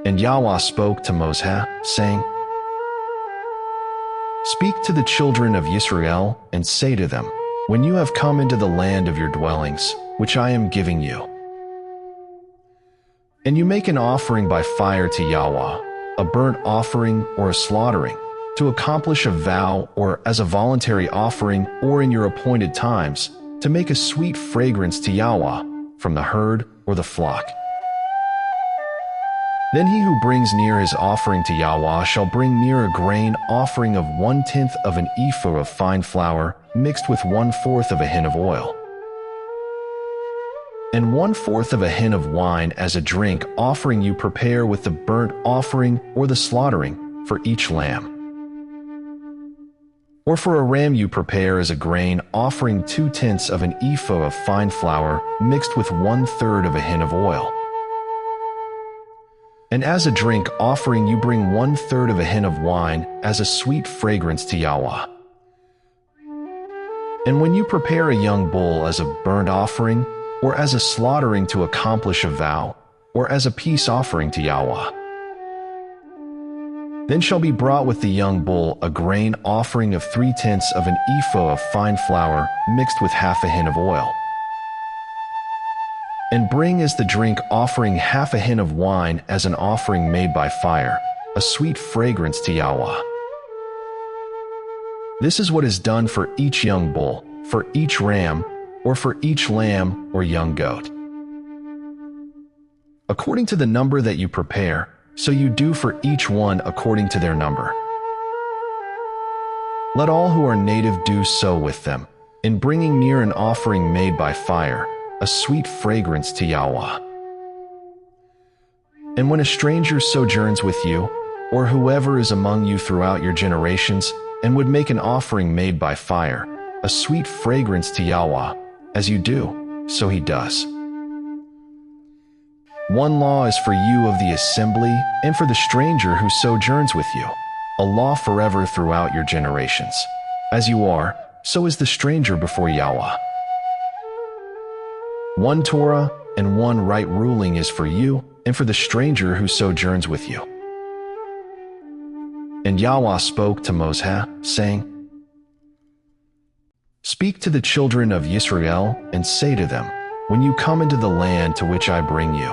And Yahweh spoke to Moses, saying, Speak to the children of Israel, and say to them, When you have come into the land of your dwellings, which I am giving you, and you make an offering by fire to Yahweh, a burnt offering or a slaughtering, to accomplish a vow or as a voluntary offering or in your appointed times, to make a sweet fragrance to Yahweh from the herd or the flock. Then he who brings near his offering to Yahweh shall bring near a grain offering of 1/10 of an ephah of fine flour mixed with 1/4 of a hin of oil, and 1/4 of a hin of wine as a drink offering you prepare with the burnt offering or the slaughtering for each lamb. Or for a ram you prepare as a grain offering 2/10 of an ephah of fine flour mixed with 1/3 of a hin of oil. And as a drink offering you bring 1/3 of a hin of wine as a sweet fragrance to Yahweh. And when you prepare a young bull as a burnt offering, or as a slaughtering to accomplish a vow, or as a peace offering to Yahweh, then shall be brought with the young bull a grain offering of 3/10 of an ephah of fine flour mixed with half a hin of oil. And bring as the drink offering half a hin of wine as an offering made by fire, a sweet fragrance to Yahweh. This is what is done for each young bull, for each ram, or for each lamb or young goat. According to the number that you prepare, so you do for each one according to their number. Let all who are native do so with them, in bringing near an offering made by fire, a sweet fragrance to Yahweh. And when a stranger sojourns with you, or whoever is among you throughout your generations, and would make an offering made by fire, a sweet fragrance to Yahweh, as you do, so he does. One law is for you of the assembly and for the stranger who sojourns with you, a law forever throughout your generations. As you are, so is the stranger before Yahweh. One Torah and one right ruling is for you and for the stranger who sojourns with you. And Yahweh spoke to Moses, saying, Speak to the children of Israel and say to them, When you come into the land to which I bring you,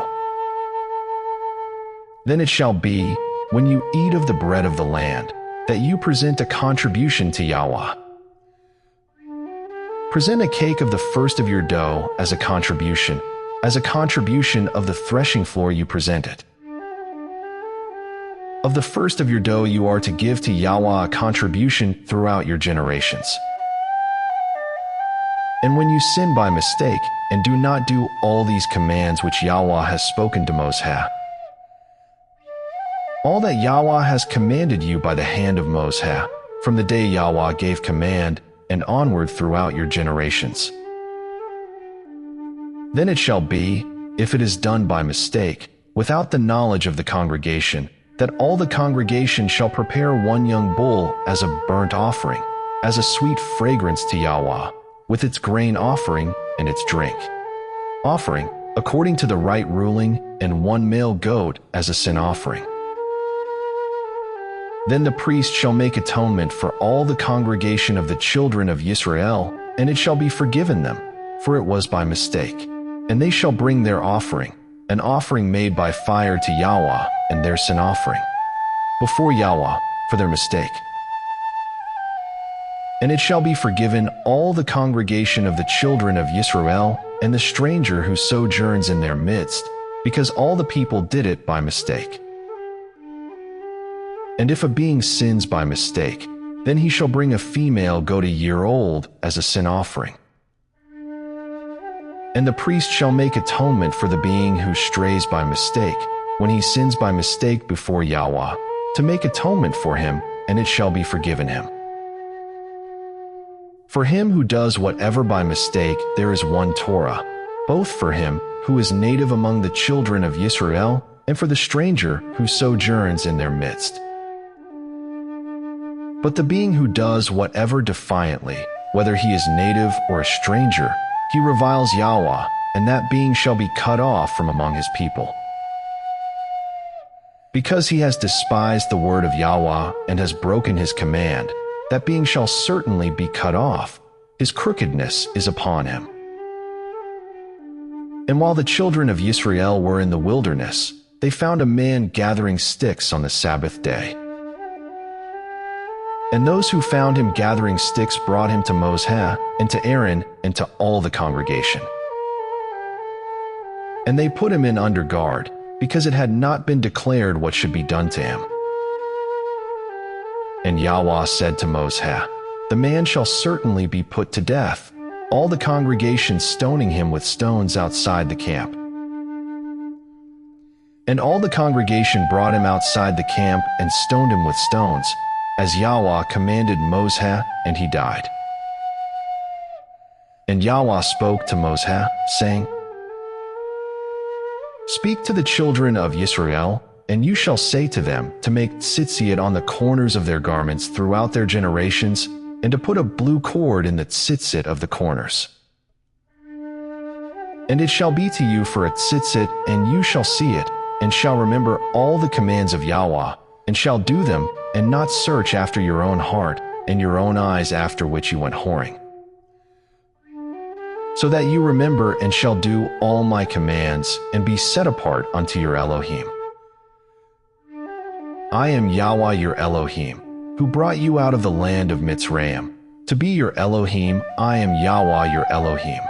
then it shall be, when you eat of the bread of the land, that you present a contribution to Yahweh. Present a cake of the first of your dough as a contribution of the threshing floor you present it. Of the first of your dough you are to give to Yahweh a contribution throughout your generations. And when you sin by mistake, and do not do all these commands which Yahweh has spoken to Moses, all that Yahweh has commanded you by the hand of Moses, from the day Yahweh gave command, and onward throughout your generations. Then it shall be, if it is done by mistake, without the knowledge of the congregation, that all the congregation shall prepare one young bull as a burnt offering, as a sweet fragrance to Yahweh, with its grain offering and its drink offering, according to the right ruling, and one male goat as a sin offering. Then the priest shall make atonement for all the congregation of the children of Israel, and it shall be forgiven them, for it was by mistake. And they shall bring their offering, an offering made by fire to Yahweh, and their sin offering, before Yahweh, for their mistake. And it shall be forgiven all the congregation of the children of Israel, and the stranger who sojourns in their midst, because all the people did it by mistake. And if a being sins by mistake, then he shall bring a female goat a year old as a sin offering. And the priest shall make atonement for the being who strays by mistake, when he sins by mistake before Yahweh, to make atonement for him, and it shall be forgiven him. For him who does whatever by mistake, there is one Torah, both for him who is native among the children of Israel, and for the stranger who sojourns in their midst. But the being who does whatever defiantly, whether he is native or a stranger, he reviles Yahweh, and that being shall be cut off from among his people. Because he has despised the word of Yahweh and has broken his command, that being shall certainly be cut off. His crookedness is upon him. And while the children of Israel were in the wilderness, they found a man gathering sticks on the Sabbath day. And those who found him gathering sticks brought him to Moses and to Aaron and to all the congregation. And they put him in under guard, because it had not been declared what should be done to him. And Yahweh said to Moses, "The man shall certainly be put to death, all the congregation stoning him with stones outside the camp." And all the congregation brought him outside the camp and stoned him with stones, as Yahweh commanded Moses, and he died. And Yahweh spoke to Moses, saying, "Speak to the children of Israel, and you shall say to them to make tzitzit on the corners of their garments throughout their generations, and to put a blue cord in the tzitzit of the corners. And it shall be to you for a tzitzit, and you shall see it, and shall remember all the commands of Yahweh, and shall do them, and not search after your own heart and your own eyes after which you went whoring. So that you remember and shall do all my commands, and be set apart unto your Elohim. I am Yahweh your Elohim, who brought you out of the land of Mitzrayim. To be your Elohim, I am Yahweh your Elohim.